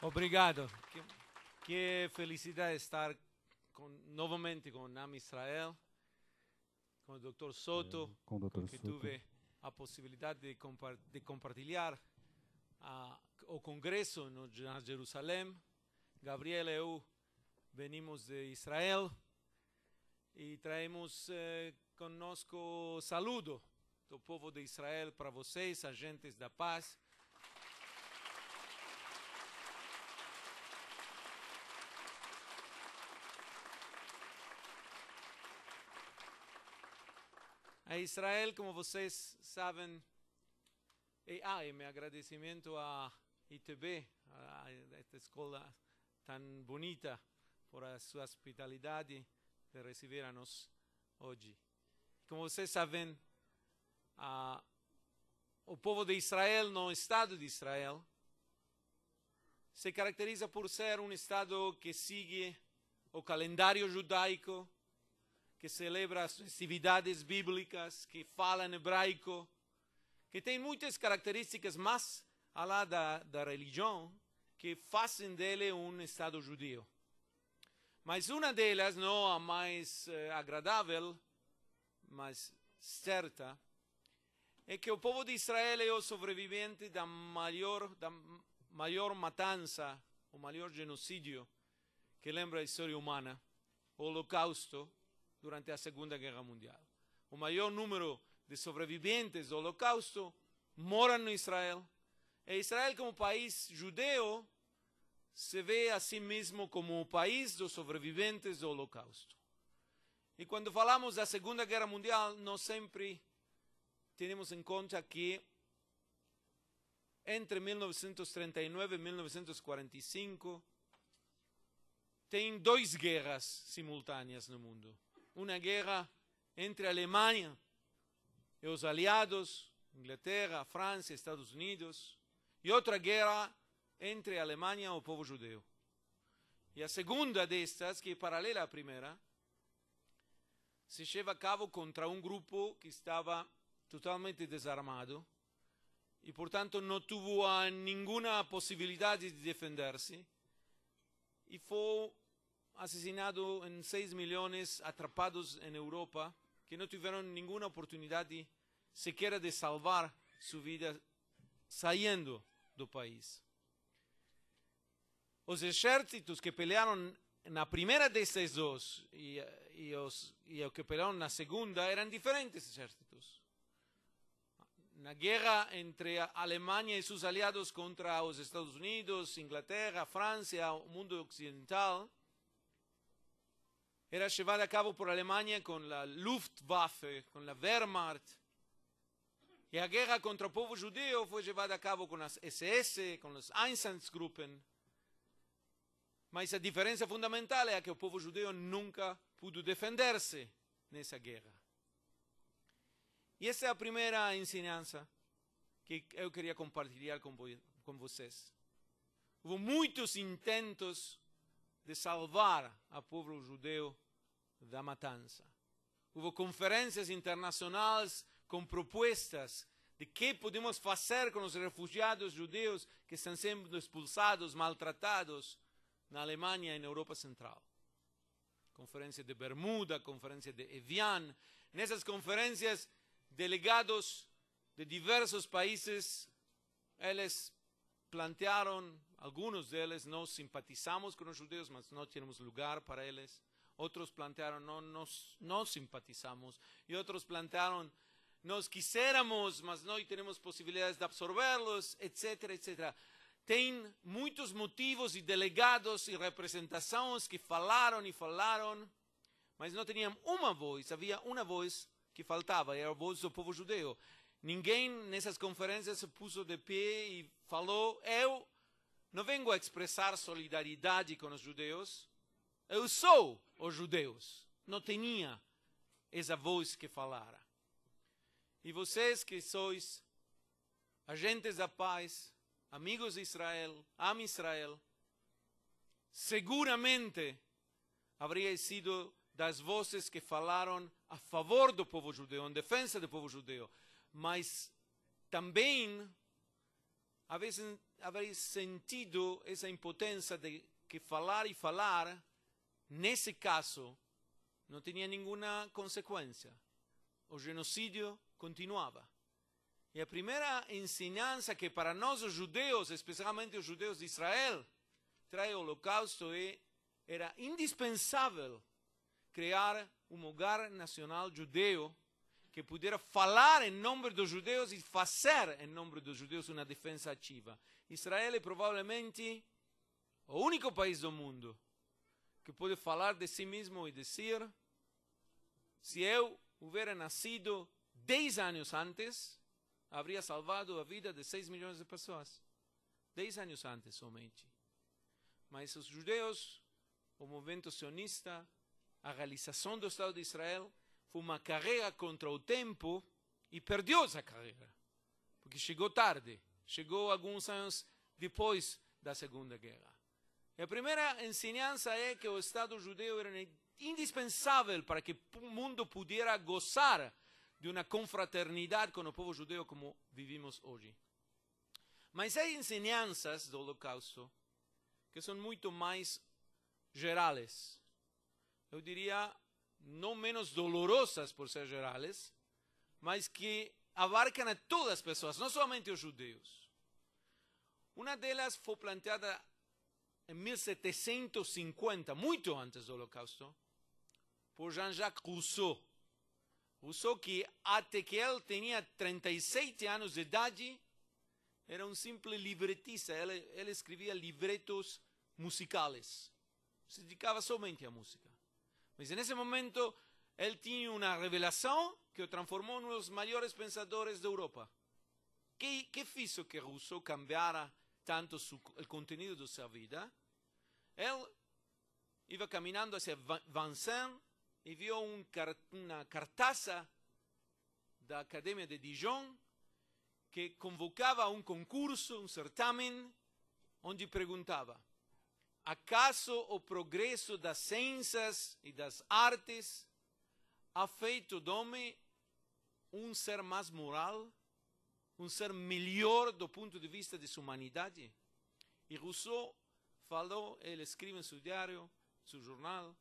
Obrigado. Que felicidade estar novamente com Am Israel, com o Dr. Soto, com o Dr. que Soto. tive a possibilidade de compartilhar o congresso na Jerusalém. Gabriel e eu venimos de Israel e traemos conosco saludo do povo de Israel para vocês, agentes da paz. A Israel, como vocês sabem, e meu agradecimento a ITB, a esta escola tão bonita, por a sua hospitalidade de receber a nós hoje. Como vocês sabem, o povo de Israel, no Estado de Israel, se caracteriza por ser um Estado que segue o calendário judaico, que celebra as festividades bíblicas, que fala em hebraico, que tem muitas características mais além da religião, que fazem dele um Estado judeu. Mas uma delas, não a mais agradável, mas certa, é que o povo de Israel é o sobrevivente da maior matança, o maior genocídio que lembra a história humana, o Holocausto, durante a Segunda Guerra Mundial. O maior número de sobreviventes do Holocausto moram no Israel. E Israel, como país judeu, se vê a si mesmo como o país dos sobreviventes do Holocausto. E quando falamos da Segunda Guerra Mundial, nós sempre temos em conta que entre 1939 e 1945 tem duas guerras simultâneas no mundo. Uma guerra entre a Alemanha e os aliados, Inglaterra, França, Estados Unidos, e outra guerra entre a Alemanha e o povo judeu. E a segunda destas, que é paralela à primeira, se leva a cabo contra um grupo que estava totalmente desarmado e, portanto, não teve nenhuma possibilidade de defender-se e foi assassinado em 6 milhões atrapados em Europa, que não tiveram nenhuma oportunidade sequer de salvar sua vida saindo do país. Os exércitos que pelearam na primeira destas duas e os que pelearam na segunda eram diferentes exércitos. Na guerra entre a Alemanha e seus aliados contra os Estados Unidos, Inglaterra, França, o mundo ocidental, era llevada a cabo por Alemania con la Luftwaffe, con la Wehrmacht. Y la guerra contra el pueblo judío fue llevada a cabo con las SS, con los Einsatzgruppen. Mas a diferença fundamental é que o povo judeu nunca pudo defender-se nessa guerra. E essa é a primeira ensinança que eu queria compartilhar com vocês. Houve muitos intentos de salvar o povo judeu da matança. Houve conferências internacionais com propostas de que podemos fazer com os refugiados judeus que estão sendo expulsados, maltratados na Alemanha e na Europa Central. Conferência de Bermuda, conferência de Evian. Nessas conferências, delegados de diversos países, eles plantearam, algunos deles, nós simpatizamos com os judeus, mas não temos lugar para eles. Outros plantearam, não simpatizamos. E outros plantearam, nós quiséramos, mas não temos possibilidades de absorvê-los, etc, etc. Tem muitos motivos e delegados e representações que falaram e falaram, mas não tinham uma voz. Havia uma voz que faltava, era a voz do povo judeu. Ninguém nessas conferências se pôs de pé e falou, eu não vengo a expressar solidariedade com os judeus, eu sou os judeus. Não tinha essa voz que falara. E vocês que sois agentes da paz, amigos de Israel, Am Israel, seguramente haveria sido das vozes que falaram a favor do povo judeu, em defesa do povo judeu, mas também aver sentido essa impotência de que falar e falar, nesse caso, não tinha nenhuma consequência. O genocídio continuava. E a primeira ensinança que para nós os judeus, especialmente os judeus de Israel, traz o Holocausto era indispensável criar um lugar nacional judeu que pudesse falar em nome dos judeus e fazer em nome dos judeus uma defesa ativa. Israel é provavelmente o único país do mundo que pode falar de si mesmo e dizer: se eu houvesse nascido 10 anos antes, haveria salvado a vida de 6 milhões de pessoas. 10 anos antes somente. Mas os judeus, o movimento sionista, a realização do Estado de Israel, foi uma carreira contra o tempo e perdeu essa carreira. Porque chegou tarde, chegou alguns anos depois da Segunda Guerra. E a primeira ensinança é que o Estado judeu era indispensável para que o mundo pudesse gozar de uma confraternidade com o povo judeu como vivimos hoje. Mas há ensinanças do Holocausto que são muito mais gerais. Eu diria, não menos dolorosas por ser gerais, mas que abarcam a todas as pessoas, não somente os judeus. Uma delas foi planteada em 1750, muito antes do Holocausto, por Jean-Jacques Rousseau. Rousseau, que até que ele tinha 37 anos de idade, era um simples libretista. Ele escrevia livretos musicais. Se dedicava somente à música. Mas nesse momento, ele tinha uma revelação que o transformou em um dos maiores pensadores da Europa. Que fez que Rousseau cambiara tanto o conteúdo de sua vida? Ele ia caminhando hacia Vincennes e viu uma cartaza da Academia de Dijon que convocava um concurso, um certamen, onde perguntava: acaso o progresso das ciências e das artes ha feito do homem um ser mais moral, um ser melhor do ponto de vista de sua humanidade? E Rousseau falou, ele escreve em seu diário, seu jornal: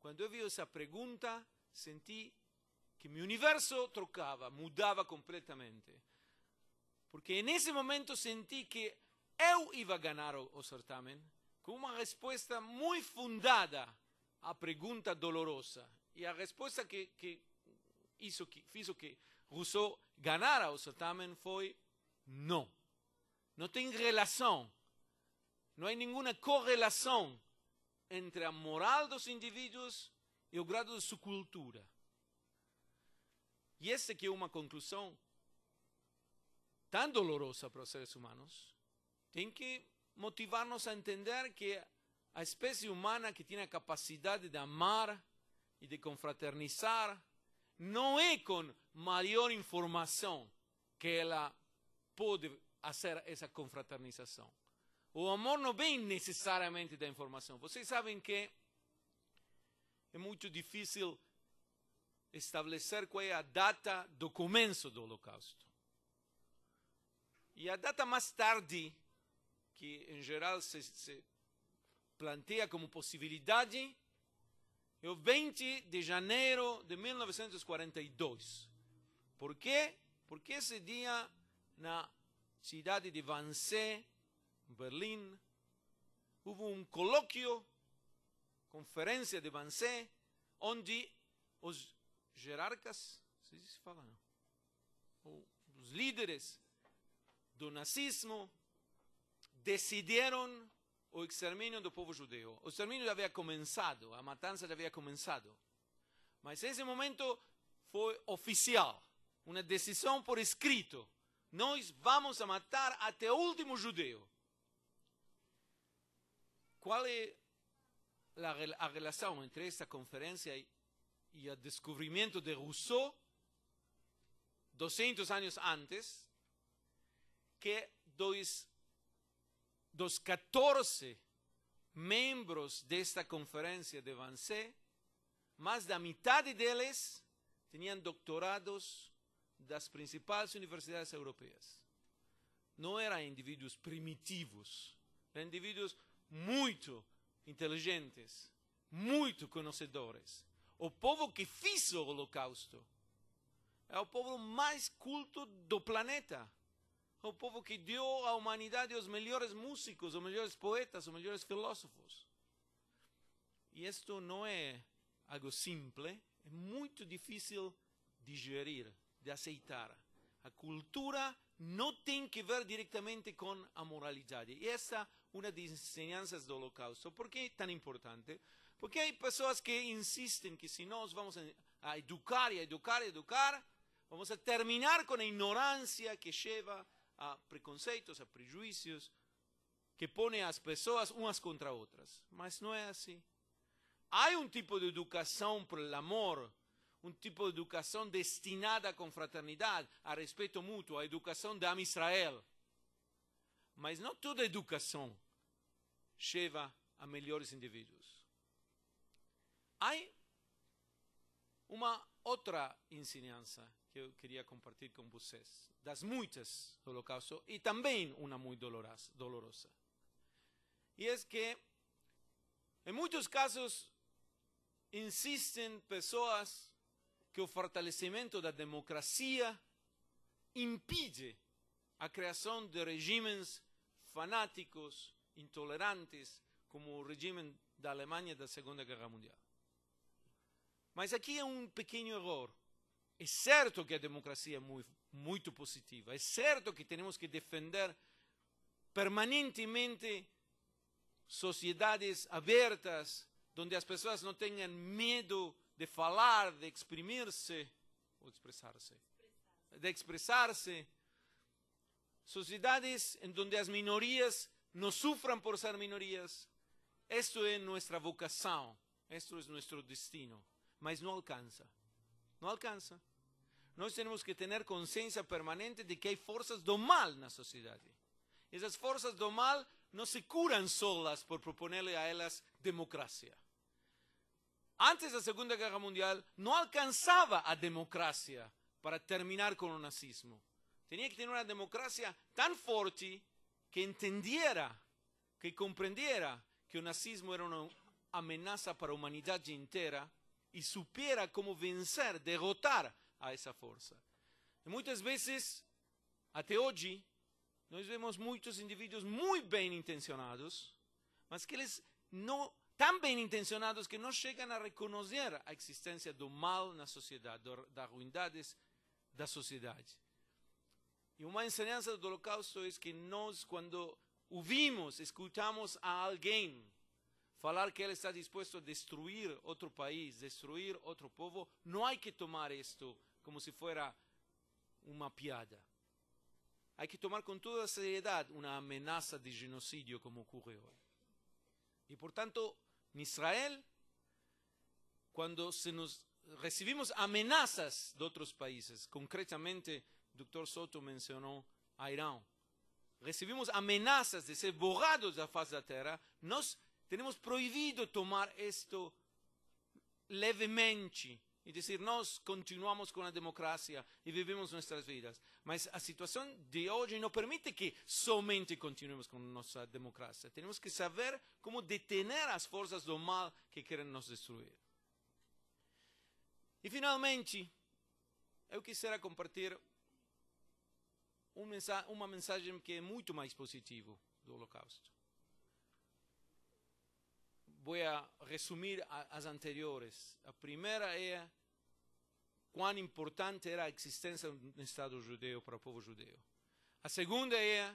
quando eu vi essa pergunta, senti que meu universo trocava, mudava completamente. Porque nesse momento senti que eu ia ganhar o certamen com uma resposta muito fundada à pergunta dolorosa. E a resposta que fez que Rousseau ganhara o certamen foi não. Não tem relação, não há nenhuma correlação entre a moral dos indivíduos e o grado de sua cultura. E essa que é uma conclusão tão dolorosa para os seres humanos, tem que motivar-nos a entender que a espécie humana que tem a capacidade de amar e de confraternizar, não é com maior informação que ela pode fazer essa confraternização. O amor não vem necessariamente da informação. Vocês sabem que é muito difícil estabelecer qual é a data do começo do Holocausto. E a data mais tarde, que em geral se planteia como possibilidade, é o 20 de janeiro de 1942. Por quê? Porque esse dia, na cidade de Wannsee, Berlim, houve um colóquio, conferência de Wannsee, onde os jerarcas, se fala, não? Os líderes do nazismo decidiram o extermínio do povo judeu. O extermínio já havia começado, a matança já havia começado. Mas esse momento foi oficial, uma decisão por escrito. Nós vamos a matar até o último judeu. Qual é a relação entre esta conferência e o descobrimento de Rousseau, 200 anos antes, que dos 14 membros desta conferência de Wannsee, mais da metade deles tinham doutorados das principais universidades europeias. não eram indivíduos primitivos, eram indivíduos muito inteligentes, muito conhecedores. O povo que fez o Holocausto é o povo mais culto do planeta. É o povo que deu à humanidade os melhores músicos, os melhores poetas, os melhores filósofos. E isto não é algo simples, é muito difícil de digerir, de aceitar. A cultura não tem que ver diretamente com a moralidade. E essa é uma das ensinanças do Holocausto. Por que é tão importante? Porque há pessoas que insistem que se nós vamos a educar, vamos a terminar com a ignorância que leva a preconceitos, a prejuízos, que põe as pessoas umas contra outras. Mas não é assim. Há um tipo de educação por el amor, um tipo de educação destinada à confraternidade, a respeito mútuo, a educação de Am Israel. Mas não toda educação leva a melhores indivíduos. Há uma outra ensinança que eu queria compartilhar com vocês, das muitas do Holocausto, e também uma muito dolorosa. E é que, em muitos casos, insistem pessoas que o fortalecimento da democracia impede a criação de regimes fanáticos, intolerantes, como o regime da Alemanha da Segunda Guerra Mundial. Mas aqui é um pequeno erro. É certo que a democracia é muito positiva. É certo que temos que defender permanentemente sociedades abertas, onde as pessoas não tenham medo de falar, de exprimir-se, ou de expressar-se. Sociedades em donde as minorias não sofram por ser minorias. Isto é nossa vocação, isto é nosso destino. Mas não alcança. Não alcança. Nós temos que ter consciência permanente de que há forças do mal na sociedade. Essas forças do mal não se curam solas por proponerle a elas democracia. Antes da Segunda Guerra Mundial, não alcançava a democracia para terminar com o nazismo. Tinha que ter uma democracia tão forte que entendiera, que compreendiera que o nazismo era uma ameaça para a humanidade inteira e supiera como vencer, derrotar a essa força. E muitas vezes, até hoje, nós vemos muitos indivíduos muito bem intencionados, mas que eles não, tão bem intencionados que não chegam a reconhecer a existência do mal na sociedade, das ruindades da sociedade. E uma ensinança do Holocausto é que nós, quando ouvimos, escutamos a alguém falar que ele está disposto a destruir outro país, destruir outro povo, não há que tomar isto como se fosse uma piada. Há que tomar com toda a seriedade uma ameaça de genocídio como ocorre hoje. E, portanto, em Israel, quando recebemos ameaças de outros países, concretamente, o Dr. Soto mencionou a Irã, recebemos ameaças de ser borrados da face da terra, nós temos proibido tomar isto levemente e dizer, nós continuamos com a democracia e vivemos nossas vidas. Mas a situação de hoje não permite que somente continuemos com nossa democracia. Temos que saber como detener as forças do mal que querem nos destruir. E, finalmente, eu quisiera compartilhar uma mensagem que é muito mais positiva do Holocausto. Vou resumir as anteriores. A primeira é quão importante era a existência de um Estado judeu para o povo judeu. A segunda é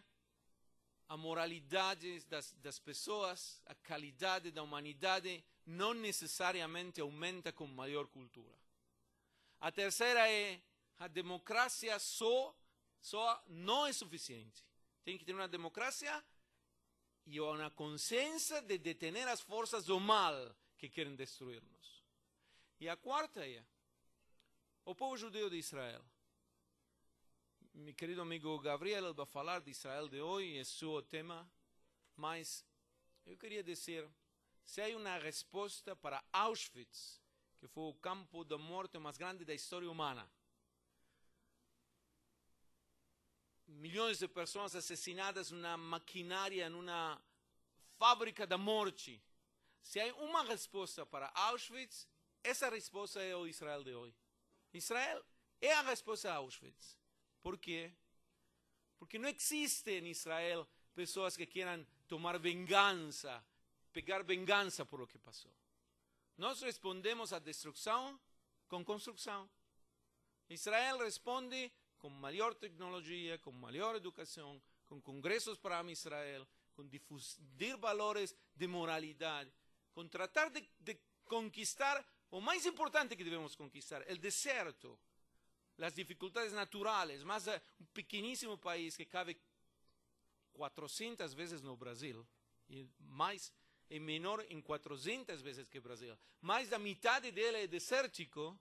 a moralidade das pessoas, a qualidade da humanidade não necessariamente aumenta com maior cultura. A terceira é a democracia só não é suficiente. Tem que ter uma democracia e uma consciência de detener as forças do mal que querem destruir-nos. E a quarta é o povo judeu de Israel. Meu querido amigo Gabriel vai falar de Israel de hoje, é seu tema, mas eu queria dizer, se há uma resposta para Auschwitz, que foi o campo de morte mais grande da história humana, milhões de pessoas assassinadas numa maquinária, numa fábrica da morte. Se há uma resposta para Auschwitz, essa resposta é o Israel de hoje. Israel é a resposta a Auschwitz. Por quê? Porque não existe em Israel pessoas que queiram tomar vingança, pegar vingança por o que passou. Nós respondemos à destruição com construção. Israel responde com maior tecnologia, com maior educação, com congressos para Israel, com difundir valores de moralidade, com tratar de conquistar o mais importante que devemos conquistar, o deserto, as dificuldades naturais, mas um pequeníssimo país que cabe 400 vezes no Brasil, e mais é menor em 400 vezes que o Brasil. Mais da metade dele é desértico,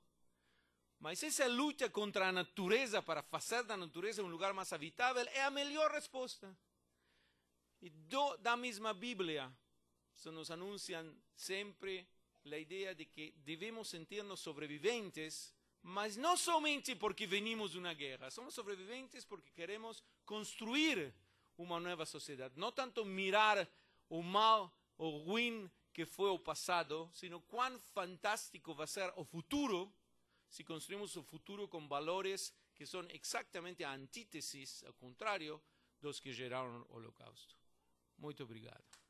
mas essa luta contra a natureza para fazer da natureza um lugar mais habitável é a melhor resposta. E da mesma Bíblia, se nos anunciam sempre a ideia de que devemos sentir-nos sobreviventes, mas não somente porque venimos de uma guerra, somos sobreviventes porque queremos construir uma nova sociedade. Não tanto mirar o mal, o ruim que foi o passado, sino quão fantástico vai ser o futuro se construímos o futuro com valores que são exatamente a antítese, ao contrário, dos que geraram o Holocausto. Muito obrigado.